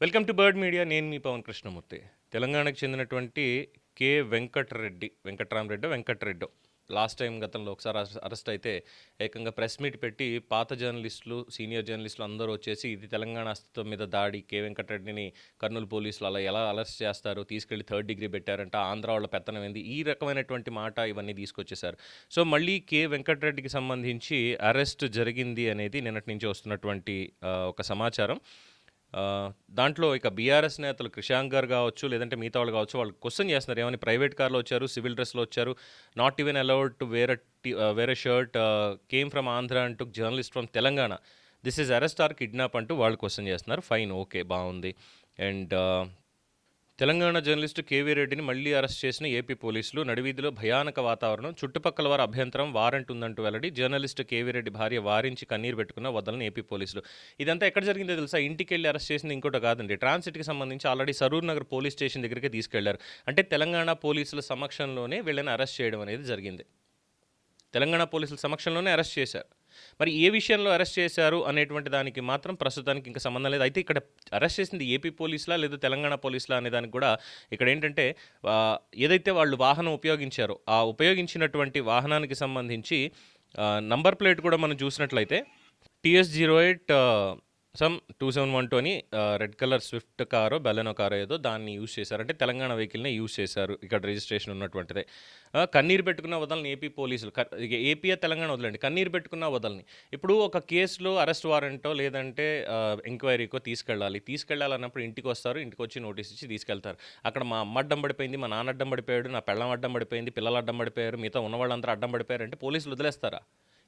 Welcome to bird media. నేను మీ పవన్ కృష్ణమూర్తి. తెలంగాణకు చెందినటువంటి కె వెంకట్రెడ్డో లాస్ట్ టైం గతంలో ఒకసారి అరెస్ట్ అయితే ఏకంగా ప్రెస్ మీట్ పెట్టి పాత జర్నలిస్టులు, సీనియర్ జర్నలిస్టులు అందరూ వచ్చేసి ఇది తెలంగాణ అస్తిత్వం మీద దాడి, కె వెంకటరెడ్డిని కర్నూలు పోలీసులు అలా ఎలా అరెస్ట్ చేస్తారు, తీసుకెళ్లి 3rd డిగ్రీ పెట్టారంట, ఆంధ్ర వాళ్ళ పెత్తనం ఏంది, ఈ రకమైనటువంటి మాట ఇవన్నీ తీసుకొచ్చేసారు. సో మళ్ళీ కె వెంకటరెడ్డికి సంబంధించి అరెస్ట్ జరిగింది అనేది నిన్నటి నుంచి వస్తున్నటువంటి ఒక సమాచారం. దాంట్లో ఇక బీఆర్ఎస్ నేతలు క్రిషాంక్ గారు కావచ్చు, లేదంటే మిగతా వాళ్ళు కావచ్చు, వాళ్ళు క్వశ్చన్ చేస్తున్నారు. ఏమని ప్రైవేట్ కార్లో వచ్చారు, సివిల్ డ్రెస్లో వచ్చారు, not even allowed to wear a shirt, came from Andhra and took journalist from Telangana, this is arrest or kidnap అంటూ వాళ్ళు క్వశ్చన్ చేస్తున్నారు. ఫైన్, ఓకే, బాగుంది. అండ్ తెలంగాణ జర్నలిస్టు కేవీ రెడ్డిని మళ్లీ అరెస్ట్ చేసిన ఏపీ పోలీసులు. నడివీధిలో భయానక వాతావరణం, చుట్టుపక్కల వారి అభ్యంతరం, వారెంట్ ఉందంటూ వెల్లడి. జర్నలిస్టు కేవీ రెడ్డి భార్య వారించి కన్నీరు పెట్టుకున్న వదలని ఏపీ పోలీసులు. ఇదంతా ఎక్కడ జరిగిందో తెలుసా? ఇంటికి వెళ్ళి అరెస్ట్ చేసింది ఇంకోటి కాదండి. ట్రాన్సిట్కి సంబంధించి already Saroor Nagar police station దగ్గరికి తీసుకెళ్లారు. అంటే తెలంగాణ పోలీసుల సమక్షంలోనే వీళ్ళని అరెస్ట్ చేయడం అనేది జరిగింది. తెలంగాణ పోలీసుల సమక్షంలోనే అరెస్ట్ చేశారు. మరి ఏ విషయంలో అరెస్ట్ చేశారు అనేటువంటి దానికి మాత్రం ప్రస్తుతానికి ఇంకా సంబంధం లేదు. అయితే ఇక్కడ అరెస్ట్ చేసింది ఏపీ పోలీసులా లేదా తెలంగాణ పోలీసులా అనే దానికి కూడా ఇక్కడ ఏంటంటే, ఏదైతే వాళ్ళు వాహనం ఉపయోగించారో ఆ ఉపయోగించినటువంటి వాహనానికి సంబంధించి నంబర్ ప్లేట్ కూడా మనం చూసినట్లయితే TS08 సమ్ 2712 అని రెడ్ కలర్ స్విఫ్ట్ కారో బెలెనో కారో ఏదో దాన్ని యూజ్ చేశారు. అంటే తెలంగాణ వెహికల్ని యూజ్ చేశారు. ఇక్కడ రిజిస్ట్రేషన్ ఉన్నటువంటిదే. కన్నీరు పెట్టుకున్న వదలని ఏపీ పోలీసులు. ఏపీయా తెలంగాణ వదలండి, కన్నీరు పెట్టుకున్న వదలని. ఇప్పుడు ఒక కేసులో అరెస్ట్ వారెంటో లేదంటే ఎంక్వైరీకో తీసుకెళ్ళాలన్నప్పుడు ఇంటికి వస్తారు, ఇంటికి వచ్చి నోటీస్ ఇచ్చి తీసుకెళ్తారు. అక్కడ మా అమ్మ అడ్డం పడిపోయింది, మా నాన్న అడ్డం పడిపోయాడు, నా పెళ్ళం అడ్డం పడిపోయింది, పిల్లలు అడ్డం పడిపోయారు, మిగతా ఉన్న వాళ్ళందరూ అడ్డం పడిపోయారు అంటే పోలీసులు వదిలేస్తారా?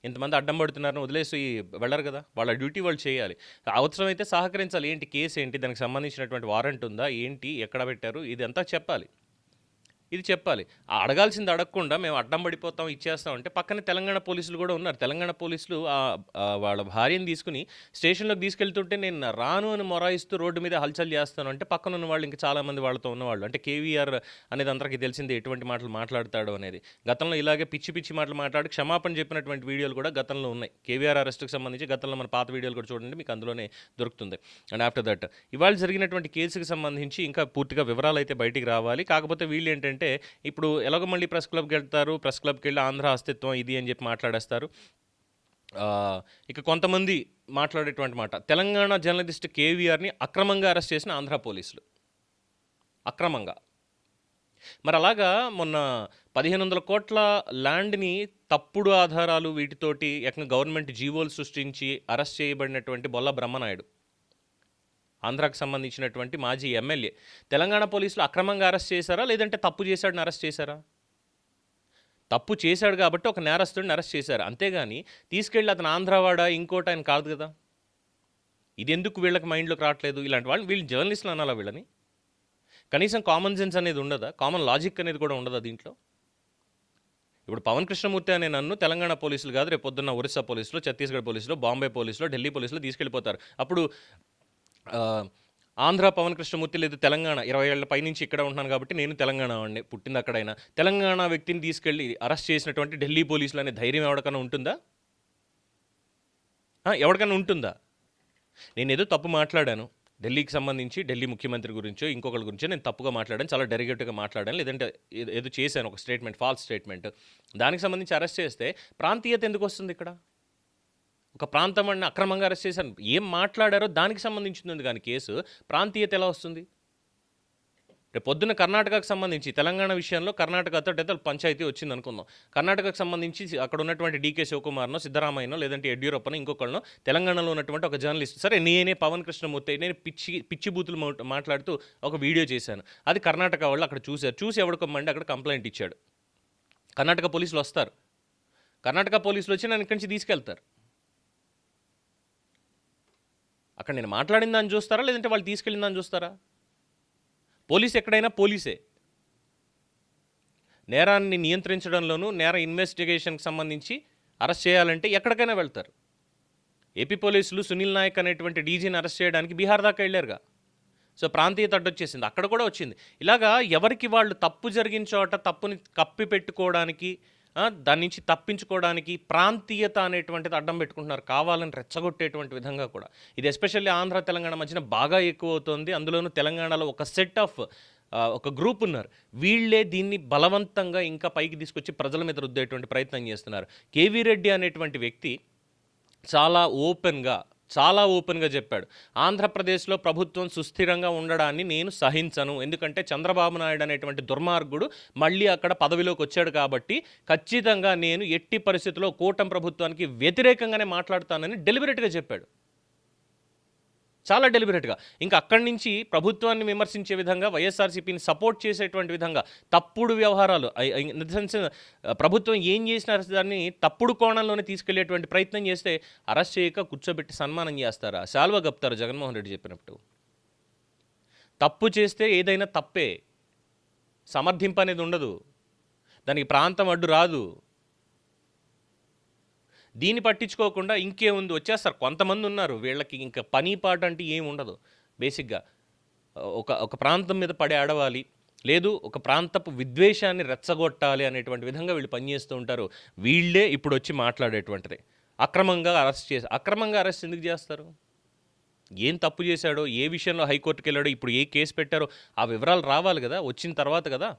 ఇంతమంది అడ్డం పడుతున్నారని వదిలేసి వెళ్ళరు కదా. వాళ్ళ డ్యూటీ వాళ్ళు చేయాలి. అవసరమైతే సహకరించాలి. ఏంటి కేసు ఏంటి, దానికి సంబంధించినటువంటి వారెంట్ ఉందా, ఏంటి, ఎక్కడ పెట్టారు, ఇదంతా చెప్పాలి. ఇది చెప్పాలి. అడగాల్సింది అడగకుండా మేము అడ్డం పడిపోతాం, ఇచ్చేస్తాం అంటే పక్కనే తెలంగాణ పోలీసులు కూడా ఉన్నారు. తెలంగాణ పోలీసులు వాళ్ళ భార్యను తీసుకుని స్టేషన్లోకి తీసుకెళ్తుంటే నేను రాను అని మొరాయిస్తూ రోడ్డు మీద హల్చల్ చేస్తాను అంటే పక్కన ఉన్న వాళ్ళు ఇంకా చాలామంది వాళ్ళతో ఉన్నవాళ్ళు. అంటే కేవీఆర్ అనేది అందరికీ తెలిసింది ఎటువంటి మాటలు మాట్లాడతాడు అనేది. గతంలో ఇలాగే పిచ్చి పిచ్చి మాటలు మాట్లాడి క్షమాపణ చెప్పినటువంటి వీడియోలు కూడా గతంలో ఉన్నాయి. కేవీఆర్ అరెస్ట్కి సంబంధించి గతంలో మన పాత వీడియోలు కూడా చూడండి, మీకు అందులోనే దొరుకుతుంది. అండ్ ఆఫ్టర్ దట్ ఇవాళ జరిగినటువంటి కేసుకి సంబంధించి ఇంకా పూర్తిగా వివరాలు అయితే బయటికి రావాలి. కాకపోతే వీళ్ళు ఏంటంటే ఇప్పుడు ఎలాగో మళ్ళీ ప్రెస్ క్లబ్కి వెళ్తారు, ప్రెస్ క్లబ్కి వెళ్ళి ఆంధ్ర అస్తిత్వం ఇది అని చెప్పి మాట్లాడేస్తారు. ఇక కొంతమంది మాట్లాడేటువంటి మాట, తెలంగాణ జర్నలిస్ట్ కేవీఆర్ని అక్రమంగా అరెస్ట్ చేసిన ఆంధ్ర పోలీసులు. అక్రమంగా. మరి అలాగా మొన్న 1500 కోట్ల ల్యాండ్ని తప్పుడు ఆధారాలు వీటితోటి ఏకంగా గవర్నమెంట్ జీవోలు సృష్టించి అరెస్ట్ చేయబడినటువంటి బొల్ల బ్రహ్మనాయుడు, ఆంధ్రాకు సంబంధించినటువంటి మాజీ ఎమ్మెల్యే, తెలంగాణ పోలీసులు అక్రమంగా అరెస్ట్ చేశారా లేదంటే తప్పు చేశాడని అరెస్ట్ చేశారా? తప్పు చేశాడు కాబట్టి ఒక నేరస్తుడిని అరెస్ట్ చేశారు. అంతేగాని తీసుకెళ్ళి అతను ఆంధ్రావాడా ఇంకోటి ఆయన కాదు కదా. ఇది ఎందుకు వీళ్ళకి మైండ్లోకి రావట్లేదు? ఇలాంటి వాళ్ళు వీళ్ళు జర్నలిస్టులు అనాలా వీళ్ళని? కనీసం కామన్ సెన్స్ అనేది ఉండదా? కామన్ లాజిక్ అనేది కూడా ఉండదా దీంట్లో? ఇప్పుడు పవన్ కృష్ణమూర్తి అనే నన్ను తెలంగాణ పోలీసులు కాదు, రేపు పొద్దున్న ఒరిస్సా పోలీసులు, ఛత్తీస్గఢ్ పోలీసులు, బాంబే పోలీసులు, ఢిల్లీ పోలీసులు తీసుకెళ్ళిపోతారు. అప్పుడు ఆంధ్ర పవన్ కృష్ణమూర్తి లేదు తెలంగాణ 20 ఏళ్ల పైనుంచి ఇక్కడ ఉంటున్నాను కాబట్టి నేను తెలంగాణ వాడిని, పుట్టింది అక్కడైనా, తెలంగాణ వ్యక్తిని తీసుకెళ్ళి అరెస్ట్ చేసినటువంటి ఢిల్లీ పోలీసులు అనే ధైర్యం ఎవరికైనా ఉంటుందా? ఎవరికైనా ఉంటుందా? నేను ఏదో తప్పు మాట్లాడాను, ఢిల్లీకి సంబంధించి ఢిల్లీ ముఖ్యమంత్రి గురించో ఇంకొకరి గురించో నేను తప్పుగా మాట్లాడాను, చాలా డెరిగేటివ్గా మాట్లాడాను, లేదంటే ఏదో చేశాను ఒక స్టేట్మెంట్, ఫాల్స్ స్టేట్మెంట్, దానికి సంబంధించి అరెస్ట్ చేస్తే ప్రాంతీయత ఎందుకు వస్తుంది? ఇక్కడ ఒక ప్రాంతం అన్న అక్రమంగా అరెస్ట్ చేశారు, ఏం మాట్లాడారో దానికి సంబంధించింది కానీ కేసు, ప్రాంతీయత ఎలా వస్తుంది? రేపు పొద్దున్న కర్ణాటకకు సంబంధించి తెలంగాణ విషయంలో కర్ణాటకతో పంచాయతీ వచ్చింది అనుకుందాం. కర్ణాటకకు సంబంధించి అక్కడ ఉన్నటువంటి డీకే శివకుమార్నో, సిద్ధరామయ్యనో, లేదంటే యడ్యూరప్పనో, ఇంకొకళ్ళనో, తెలంగాణలో ఉన్నటువంటి ఒక జర్నలిస్ట్, సరే నేనే పవన్ కృష్ణమూర్తి నేను పిచ్చి బూతులు మాట్లాడుతూ ఒక వీడియో చేశాను, అది కర్ణాటక వాళ్ళు అక్కడ చూశారు, చూసి ఎవరికొమ్మండి అక్కడ కంప్లైంట్ ఇచ్చాడు. కర్ణాటక పోలీసులు వస్తారు, కర్ణాటక పోలీసులు వచ్చి నన్ను ఇక్కడి నుంచి తీసుకెళ్తారు. అక్కడ నేను మాట్లాడిన దాన్ని చూస్తారా లేదంటే వాళ్ళు తీసుకెళ్ళిన దాన్ని చూస్తారా? పోలీస్ ఎక్కడైనా పోలీసే. నేరాన్ని నియంత్రించడంలోనూ నేర ఇన్వెస్టిగేషన్కి సంబంధించి అరెస్ట్ చేయాలంటే ఎక్కడికైనా వెళ్తారు. ఏపీ పోలీసులు సునీల్ నాయక్ అనేటువంటి డీజీని అరెస్ట్ చేయడానికి బీహార్ దాకా వెళ్ళారుగా. సో ప్రాంతీయత అడ్డొచ్చేసింది, అక్కడ కూడా వచ్చింది. ఇలాగా ఎవరికి వాళ్ళు తప్పు జరిగిన చోట తప్పుని కప్పి పెట్టుకోవడానికి దాని నుంచి తప్పించుకోవడానికి ప్రాంతీయత అనేటువంటిది అడ్డం పెట్టుకుంటున్నారు, కావాలని రెచ్చగొట్టేటువంటి విధంగా కూడా. ఇది ఎస్పెషల్లీ ఆంధ్ర తెలంగాణ మధ్యన బాగా ఎక్కువ అవుతుంది. అందులోనూ తెలంగాణలో ఒక సెట్ ఆఫ్ ఒక గ్రూప్ ఉన్నారు, వీళ్ళే దీన్ని బలవంతంగా ఇంకా పైకి తీసుకొచ్చి ప్రజల మీద రుద్దేటువంటి ప్రయత్నం చేస్తున్నారు. కేవీ రెడ్డి అనేటువంటి వ్యక్తి చాలా ఓపెన్గా చెప్పాడు, ఆంధ్రప్రదేశ్లో ప్రభుత్వం సుస్థిరంగా ఉండడాన్ని నేను సహించను, ఎందుకంటే చంద్రబాబు నాయుడు అనేటువంటి దుర్మార్గుడు మళ్ళీ అక్కడ పదవిలోకి వచ్చాడు కాబట్టి ఖచ్చితంగా నేను ఎట్టి పరిస్థితుల్లో కూటమి ప్రభుత్వానికి వ్యతిరేకంగానే మాట్లాడుతానని డెలిబరేట్గా చెప్పాడు, చాలా డెలిబరేట్గా. ఇంకా అక్కడి నుంచి ప్రభుత్వాన్ని విమర్శించే విధంగా, వైఎస్ఆర్సీపీని సపోర్ట్ చేసేటువంటి విధంగా తప్పుడు వ్యవహారాలు, ఇన్ ద సెన్స్ ప్రభుత్వం ఏం చేసినా దాన్ని తప్పుడు కోణంలోనే తీసుకెళ్లేటువంటి ప్రయత్నం చేస్తే అరెస్ట్ చేయక కూర్చోబెట్టి సన్మానం చేస్తారా, శాల్వా కప్తారు జగన్మోహన్ రెడ్డి చెప్పినట్టు. తప్పు చేస్తే ఏదైనా తప్పే, సమర్థింపు అనేది ఉండదు, దానికి ప్రాంతం అడ్డు రాదు. దీన్ని పట్టించుకోకుండా ఇంకేముంది వచ్చేస్తారు. కొంతమంది ఉన్నారు వీళ్ళకి ఇంకా పని పాట అంటే ఏమి ఉండదు. బేసిక్గా ఒక ప్రాంతం మీద పడి ఆడవాలి, లేదు ఒక ప్రాంతపు విద్వేషాన్ని రెచ్చగొట్టాలి అనేటువంటి విధంగా వీళ్ళు పనిచేస్తూ ఉంటారు. వీళ్ళే ఇప్పుడు వచ్చి మాట్లాడేటువంటిది. అక్రమంగా అరెస్ట్ ఎందుకు చేస్తారు? ఏం తప్పు చేశాడో, ఏ విషయంలో హైకోర్టుకి వెళ్ళాడో, ఇప్పుడు ఏ కేసు పెట్టారో ఆ వివరాలు రావాలి కదా, వచ్చిన తర్వాత కదా.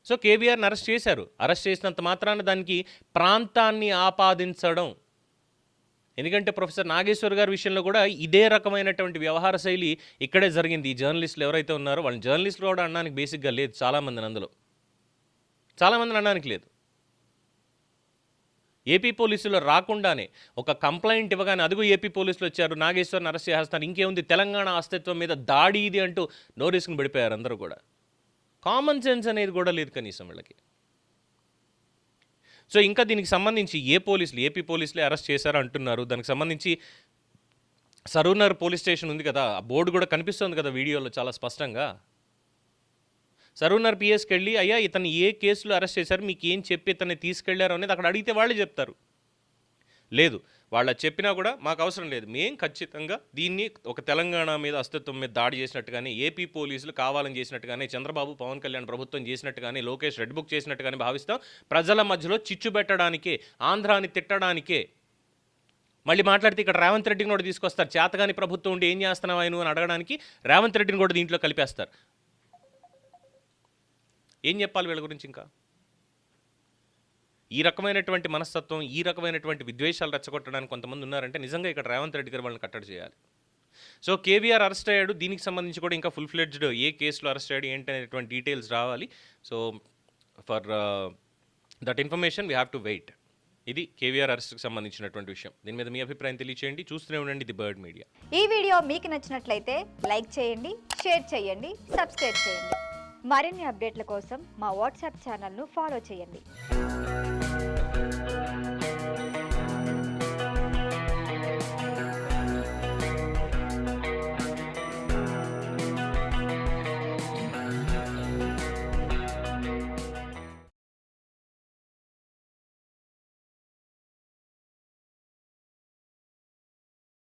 సో కేవీఆర్ని అరెస్ట్ చేశారు. అరెస్ట్ చేసినంత మాత్రాన దానికి ప్రాంతాన్ని ఆపాదించడం, ఎందుకంటే ప్రొఫెసర్ నాగేశ్వర్ గారి విషయంలో కూడా ఇదే రకమైనటువంటి వ్యవహార శైలి ఇక్కడే జరిగింది. ఈ జర్నలిస్టులు ఎవరైతే ఉన్నారో వాళ్ళని జర్నలిస్టులు కూడా అనడానికి బేసిక్గా లేదు, చాలామందిని అనడానికి లేదు. ఏపీ పోలీసులు రాకుండానే ఒక కంప్లైంట్ ఇవ్వగానే అదుగు ఏపీ పోలీసులు వచ్చారు, నాగేశ్వర్ని అరెస్ట్ చేస్తారు, ఇంకేముంది తెలంగాణ అస్తిత్వం మీద దాడి ఇది అంటూ నోటీసుకుని పడిపోయారు అందరూ కూడా. కామన్ సెన్స్ అనేది కూడా లేదు కనీసం వీళ్ళకి. సో ఇంకా దీనికి సంబంధించి ఏపీ పోలీసులే అరెస్ట్ చేశారు అంటున్నారు. దానికి సంబంధించి సరూనగర్ పోలీస్ స్టేషన్ ఉంది కదా, ఆ బోర్డు కూడా కనిపిస్తుంది కదా వీడియోలో చాలా స్పష్టంగా. సరూనగర్ పిఎస్కి వెళ్ళి అయ్యా ఇతను ఏ కేసులో అరెస్ట్ చేశారు, మీకు ఏం చెప్పి ఇతన్ని తీసుకెళ్లారు అనేది అక్కడ అడిగితే వాళ్ళే చెప్తారు. లేదు, వాళ్ళ చెప్పినా కూడా మాకు అవసరం లేదు, మేము ఖచ్చితంగా దీన్ని ఒక తెలంగాణ మీద అస్తిత్వం మీద దాడి చేసినట్టుగానే, ఏపీ పోలీసులు కావాలని చేసినట్టుగానే, చంద్రబాబు పవన్ కళ్యాణ్ ప్రభుత్వం చేసినట్టుగానే, లోకేష్ రెడ్ బుక్ చేసినట్టుగానే భావిస్తాం. ప్రజల మధ్యలో చిచ్చు పెట్టడానికే, ఆంధ్రాని తిట్టడానికే. మళ్ళీ మాట్లాడితే ఇక్కడ రేవంత్ రెడ్డిని కూడా తీసుకొస్తారు, చేతగాని ప్రభుత్వం ఉండి ఏం చేస్తున్నావు అని అడగడానికి రేవంత్ రెడ్డిని కూడా దీంట్లో కలిపేస్తారు. ఏం చెప్పాలి వీళ్ళ గురించి? ఇంకా ఈ రకమైనటువంటి మనస్తత్వం, ఈ రకమైనటువంటి విద్వేషాలు రెచ్చగొట్టడానికి కొంతమంది ఉన్నారంటే నిజంగా ఇక్కడ రేవంత్ రెడ్డి గారు వాళ్ళని కట్టడి చేయాలి. సో కేవీఆర్ అరెస్ట్ అయ్యాడు, దీనికి సంబంధించి కూడా ఇంకా ఫుల్ ఫ్లెడ్జ్డ్ ఏ కేసులో అరెస్ట్ అయ్యాడు ఏంటి అనేటువంటి డీటెయిల్స్ రావాలి. So for that information we have to wait. ఇది కేవీఆర్ అరెస్ట్కి సంబంధించినటువంటి విషయం. దీని మీద మీ అభిప్రాయం తెలియచేయండి. చూస్తూనే ఉండండి ది బర్డ్ మీడియా. ఈ వీడియో మీకు నచ్చినట్లయితే లైక్ చేయండి, షేర్ చేయండి, సబ్స్క్రైబ్ చేయండి. మరిన్ని అప్డేట్ల కోసం మా వాట్సాప్ ఛానల్ను ఫాలో చేయండి.